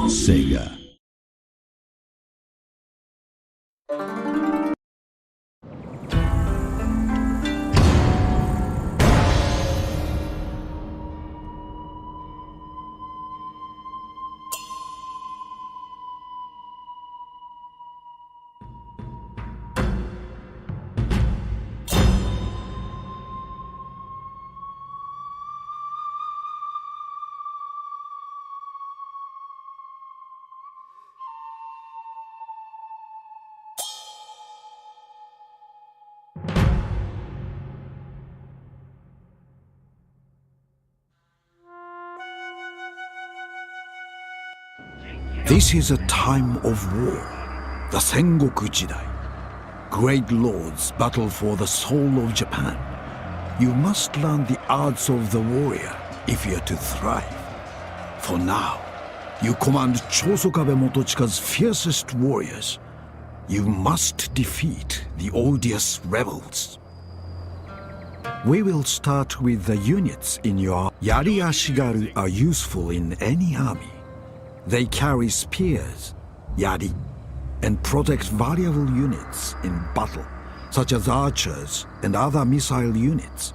Sega. This is a time of war, the Sengoku Jidai. Great lords battle for the soul of Japan. You must learn the arts of the warrior if you are to thrive. For now, you command Chosokabe Motochika's fiercest warriors. You must defeat the odious rebels. We will start with the units in your Yari Ashigaru are useful in any army. They carry spears, yari, and protect valuable units in battle, such as archers and other missile units.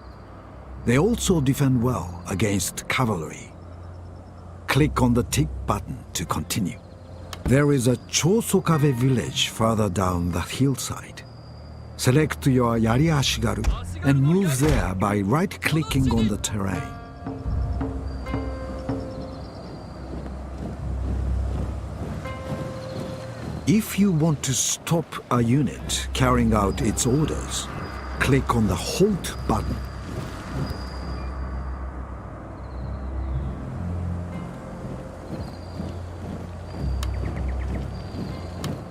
They also defend well against cavalry. Click on the tick button to continue. There is a Chosokabe village further down the hillside. Select your Yari Ashigaru and move there by right-clicking on the terrain. If you want to stop a unit carrying out its orders, click on the Halt button.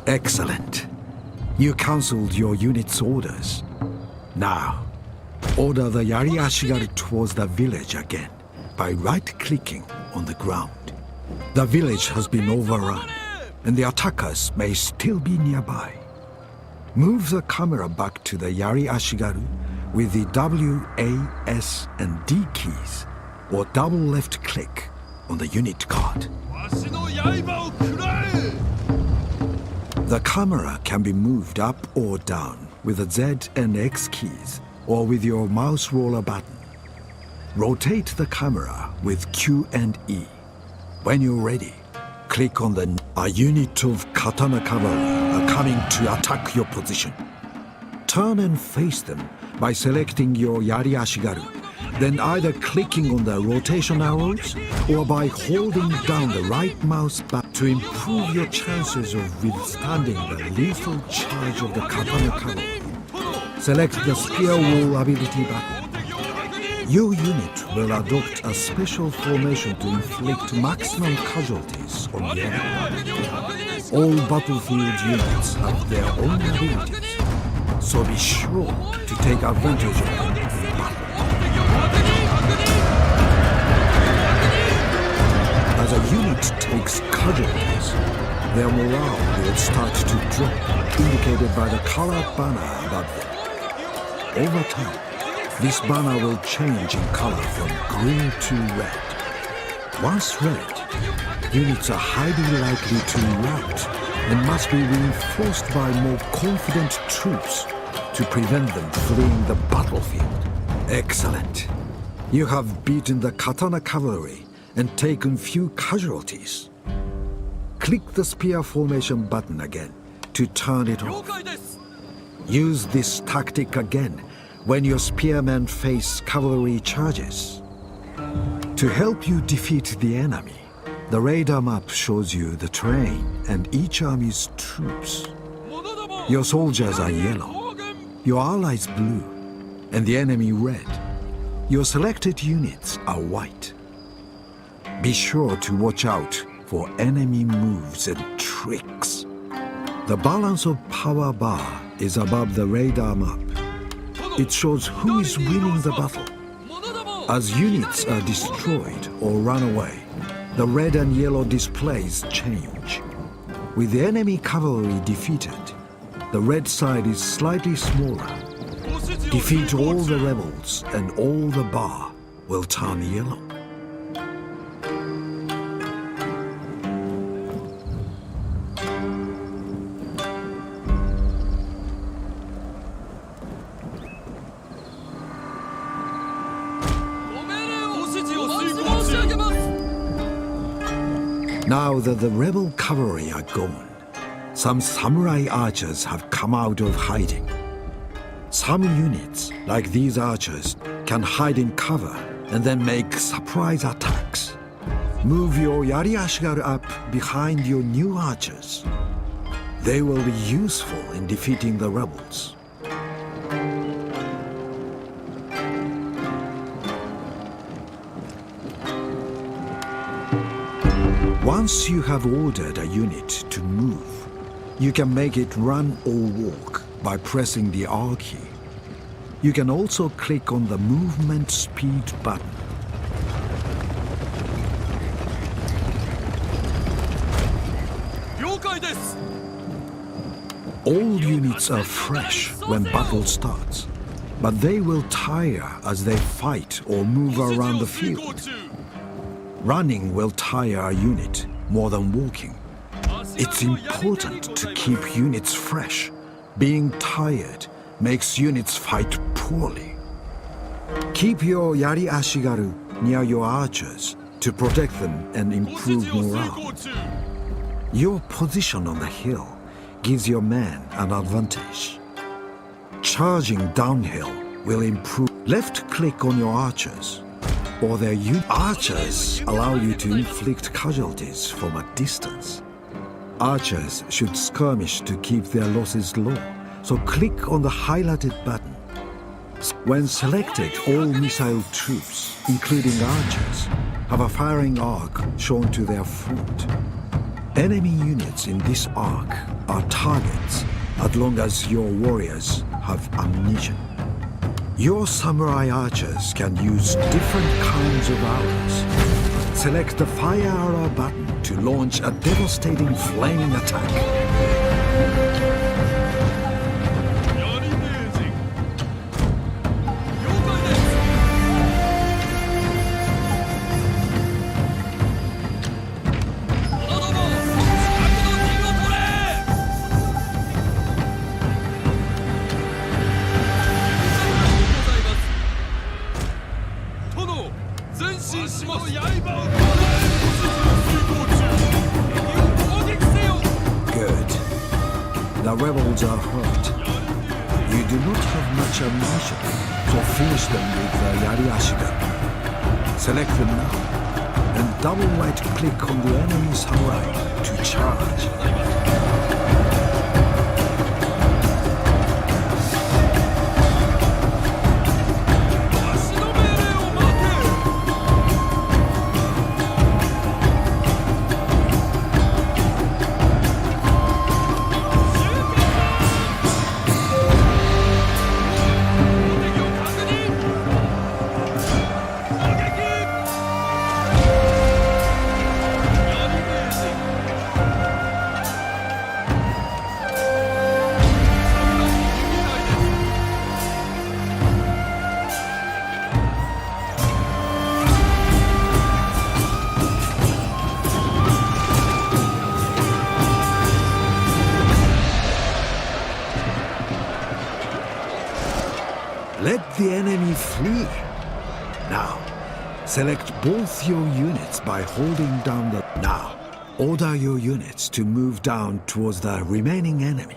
Excellent. You cancelled your unit's orders. Now, order the Yari Ashigaru towards the village again by right-clicking on the ground. The village has been overrun, and the attackers may still be nearby. Move the camera back to the Yari Ashigaru with the W, A, S, and D keys, or double left-click on the unit card. The camera can be moved up or down with the Z and X keys, or with your mouse roller button. Rotate the camera with Q and E. When you're ready, click on a unit of katana cavalry are coming to attack your position. Turn and face them by selecting your Yari Ashigaru, then either clicking on the rotation arrows or by holding down the right mouse button to improve your chances of withstanding the lethal charge of the katana cavalry. Select the spear wall ability button. Your unit will adopt a special formation to inflict maximum casualties on the enemy. All battlefield units have their own abilities, so be sure to take advantage of them in battle. As a unit takes casualties, their morale will start to drop, indicated by the colored banner above them. Over time, this banner will change in color from green to red. Once red, units are highly likely to rout and must be reinforced by more confident troops to prevent them fleeing the battlefield. Excellent. You have beaten the katana cavalry and taken few casualties. Click the spear formation button again to turn it off. Use this tactic again when your spearmen face cavalry charges. To help you defeat the enemy, the radar map shows you the terrain and each army's troops. Your soldiers are yellow, your allies blue, and the enemy red. Your selected units are white. Be sure to watch out for enemy moves and tricks. The balance of power bar is above the radar map. It shows who is winning the battle. As units are destroyed or run away, the red and yellow displays change. With the enemy cavalry defeated, the red side is slightly smaller. Defeat all the rebels and all the bar will turn yellow. Now that the rebel cavalry are gone, some samurai archers have come out of hiding. Some units, like these archers, can hide in cover and then make surprise attacks. Move your Yari Ashigaru up behind your new archers. They will be useful in defeating the rebels. Once you have ordered a unit to move, you can make it run or walk by pressing the R key. You can also click on the movement speed button. All units are fresh when battle starts, but they will tire as they fight or move around the field. Running will tire a unit more than walking. It's important to keep units fresh. Being tired makes units fight poorly. Keep your Yari Ashigaru near your archers to protect them and improve morale. Your position on the hill gives your men an advantage. Charging downhill will improve. Left click on your archers or their archers allow you to inflict casualties from a distance. Archers should skirmish to keep their losses low, so click on the highlighted button. When selected, all missile troops, including archers, have a firing arc shown to their front. Enemy units in this arc are targets as long as your warriors have ammunition. Your samurai archers can use different kinds of arrows. Select the fire arrow button to launch a devastating flaming attack. The rebels are hurt. You do not have much ammunition, so finish them with the Yari Ashigaru. Select them now, and double right-click on the enemy samurai to charge. Let the enemy flee. Now, select both your units by holding down the... Now, order your units to move down towards the remaining enemy.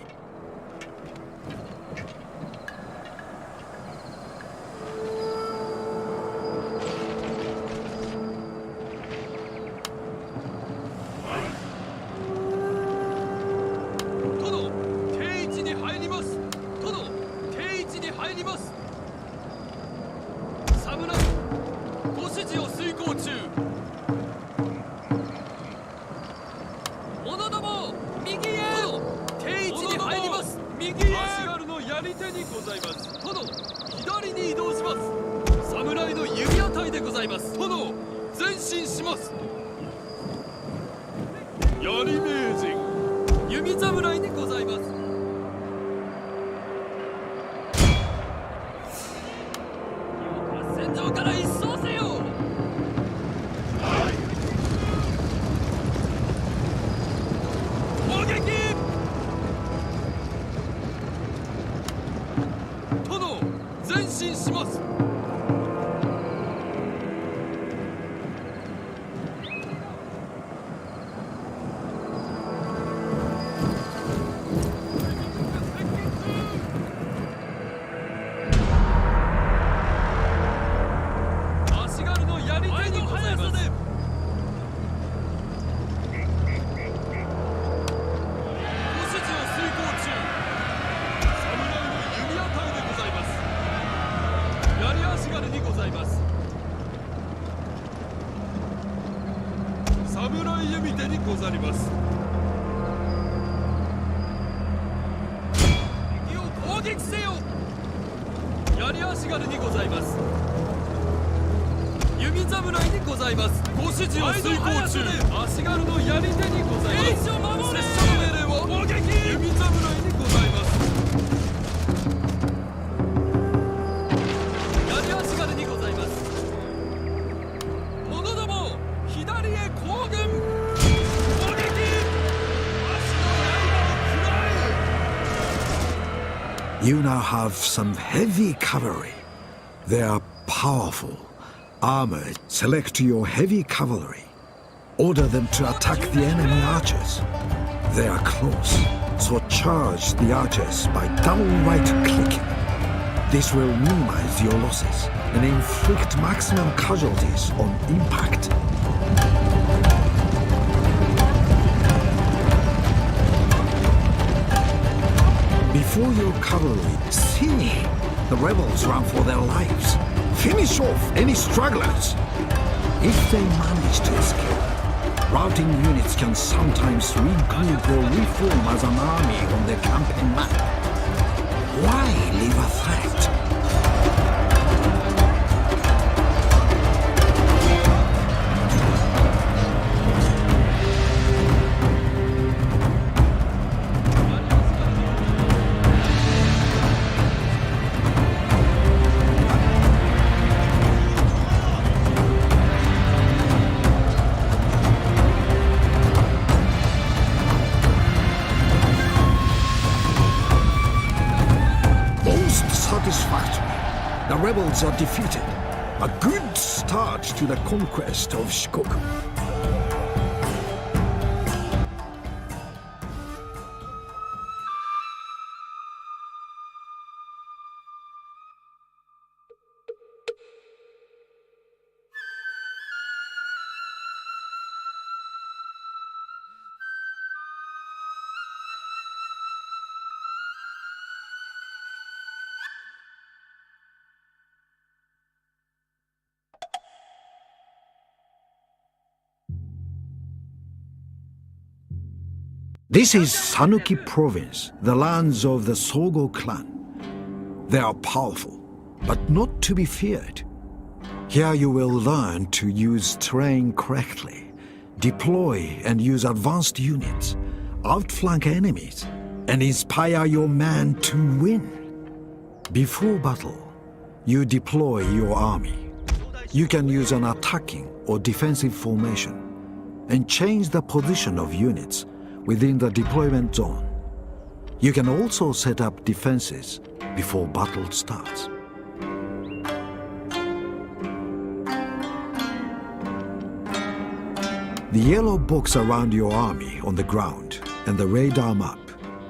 ざいます。侍弓手にござります。敵を攻撃せよ。槍足軽にございます。弓侍にございます。ご指示を遂行中。足軽の槍手にございます。拙者の命令は攻撃。弓侍にございます。槍足軽にございます。者ども、左へ行軍。攻撃。足の刃を食らえ。 You now have some heavy cavalry. They are powerful, armored. Select your heavy cavalry. Order them to attack the enemy archers. They are close, so charge the archers by double right-clicking. This will minimize your losses and inflict maximum casualties on impact. Before your cavalry, see, the rebels run for their lives. Finish off any stragglers. If they manage to escape, routing units can sometimes regroup or reform as an army on the campaign map. Why leave a threat? The rebels are defeated. A good start to the conquest of Shogun. This is Sanuki Province, the lands of the Sogo clan. They are powerful, but not to be feared. Here you will learn to use terrain correctly, deploy and use advanced units, outflank enemies, and inspire your men to win. Before battle, you deploy your army. You can use an attacking or defensive formation and change the position of units within the deployment zone. You can also set up defenses before battle starts. The yellow box around your army on the ground and the radar map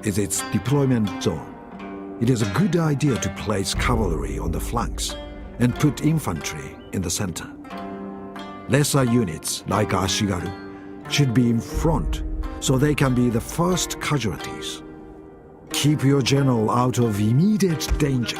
is its deployment zone. It is a good idea to place cavalry on the flanks and put infantry in the center. Lesser units like Ashigaru should be in front so they can be the first casualties. Keep your general out of immediate danger.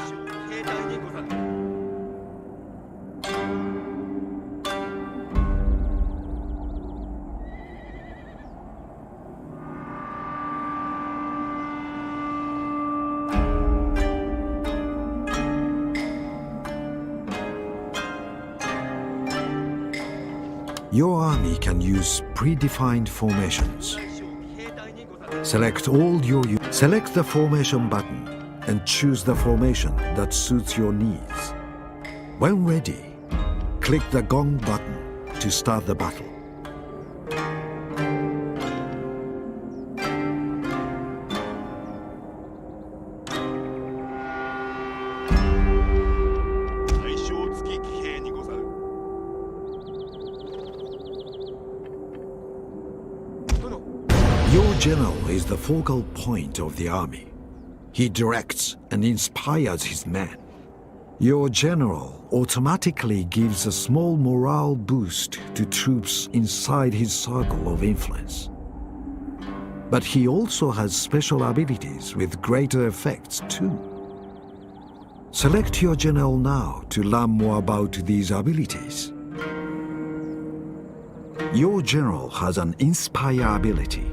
Your army can use predefined formations. Select select the formation button and choose the formation that suits your needs. When ready, click the gong button to start the battle. Your general is the focal point of the army. He directs and inspires his men. Your general automatically gives a small morale boost to troops inside his circle of influence. But he also has special abilities with greater effects too. Select your general now to learn more about these abilities. Your general has an Inspire ability.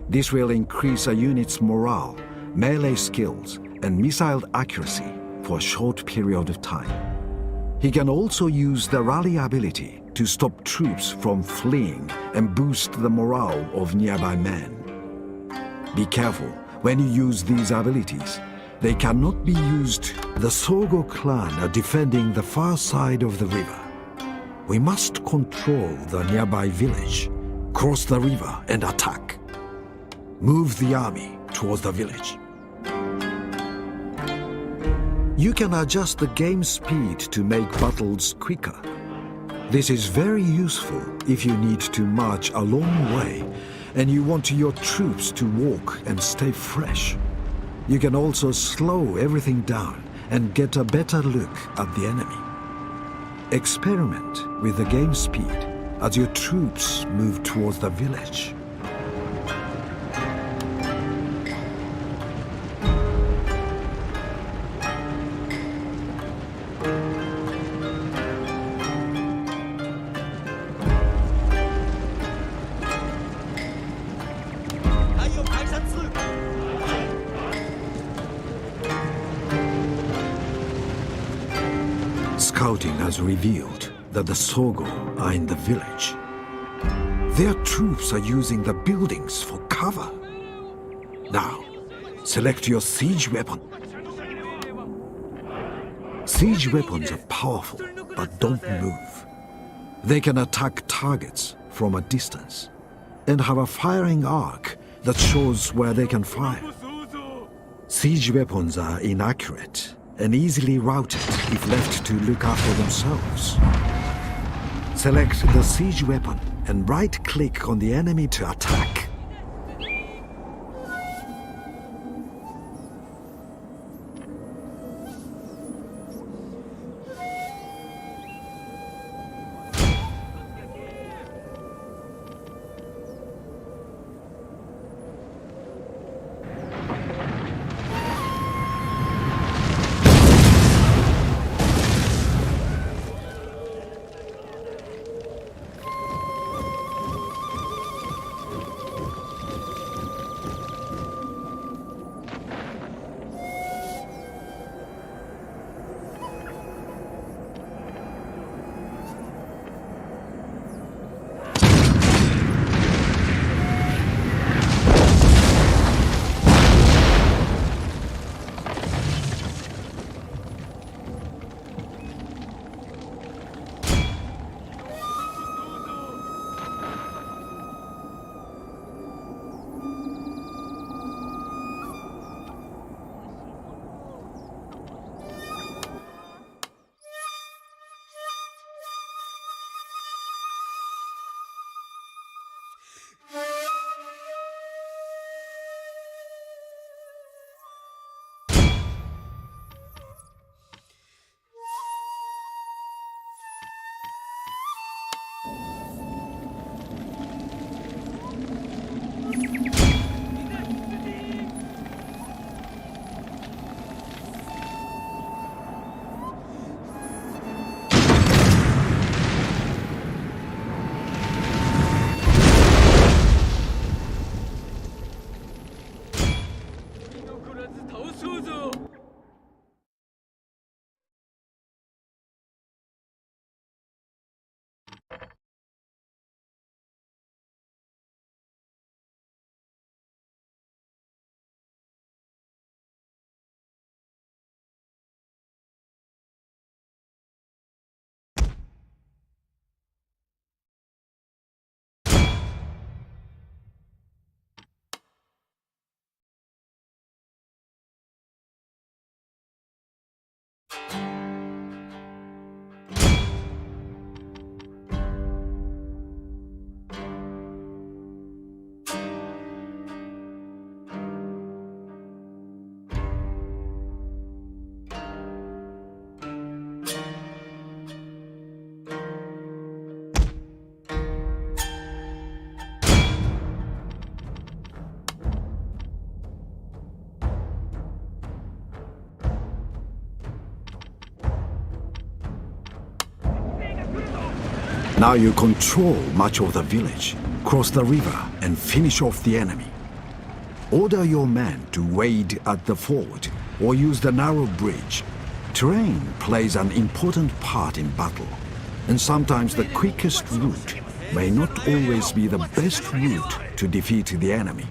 This will increase a unit's morale, melee skills, and missile accuracy for a short period of time. He can also use the Rally ability to stop troops from fleeing and boost the morale of nearby men. Be careful when you use these abilities. They cannot be used. The Sogo clan are defending the far side of the river. We must control the nearby village, cross the river and attack. Move the army towards the village. You can adjust the game speed to make battles quicker. This is very useful if you need to march a long way and you want your troops to walk and stay fresh. You can also slow everything down and get a better look at the enemy. Experiment with the game speed as your troops move towards the village. Scouting has revealed that the Sogo are in the village. Their troops are using the buildings for cover. Now, select your siege weapon. Siege weapons are powerful, but don't move. They can attack targets from a distance and have a firing arc that shows where they can fire. Siege weapons are inaccurate and easily routed if left to look after themselves. Select the siege weapon and right-click on the enemy to attack. Now you control much of the village, cross the river, and finish off the enemy. Order your men to wade at the ford or use the narrow bridge. Terrain plays an important part in battle, and sometimes the quickest route may not always be the best route to defeat the enemy.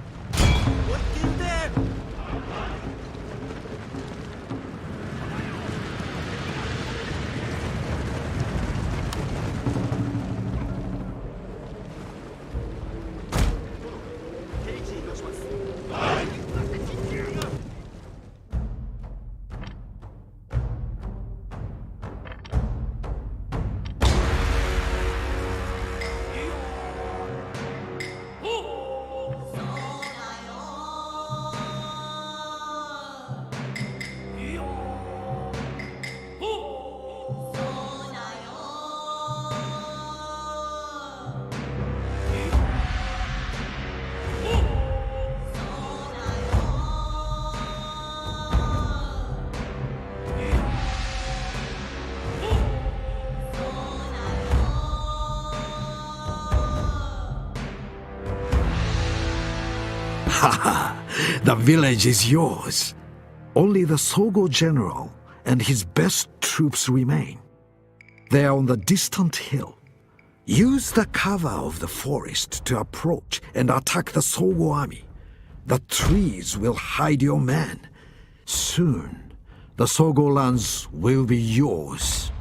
Haha, the village is yours. Only the Sogo general and his best troops remain. They are on the distant hill. Use the cover of the forest to approach and attack the Sogo army. The trees will hide your men. Soon, the Sogo lands will be yours.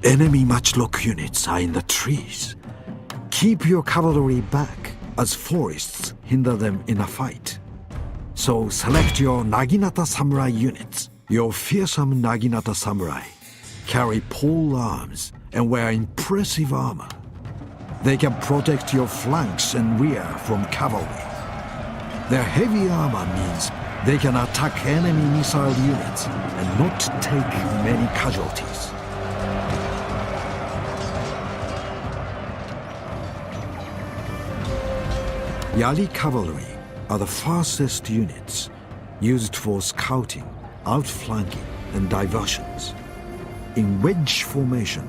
Enemy matchlock units are in the trees. Keep your cavalry back, as forests hinder them in a fight. So select your Naginata samurai units. Your fearsome Naginata samurai carry pole arms and wear impressive armor. They can protect your flanks and rear from cavalry. Their heavy armor means they can attack enemy missile units and not take many casualties. Yari cavalry are the fastest units, used for scouting, outflanking, and diversions. In wedge formation,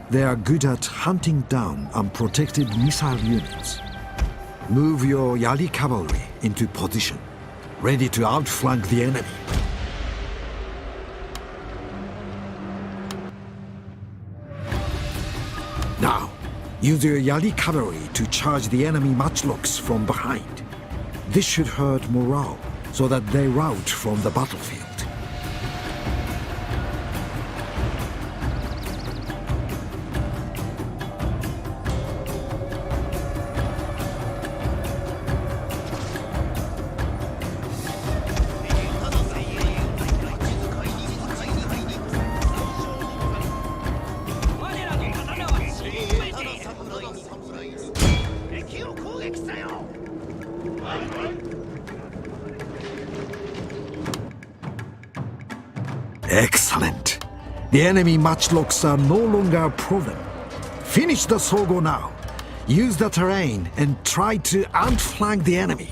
they are good at hunting down unprotected missile units. Move your Yari cavalry into position, ready to outflank the enemy. Now, use your Yari cavalry to charge the enemy matchlocks from behind. This should hurt morale, so that they rout from the battlefield. Excellent. The enemy matchlocks are no longer a problem. Finish the Sogo now. Use the terrain and try to outflank the enemy.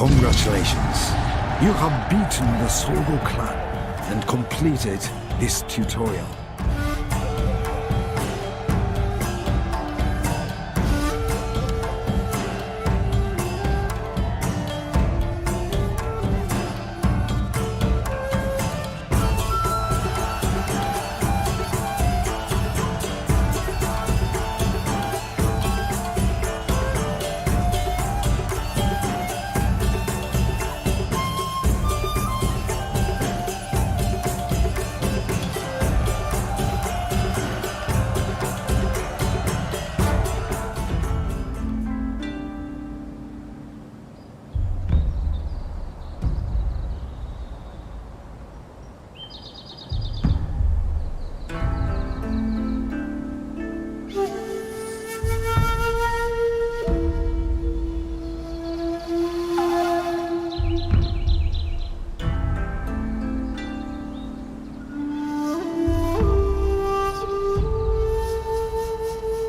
Congratulations. You have beaten the Sogo clan and completed this tutorial.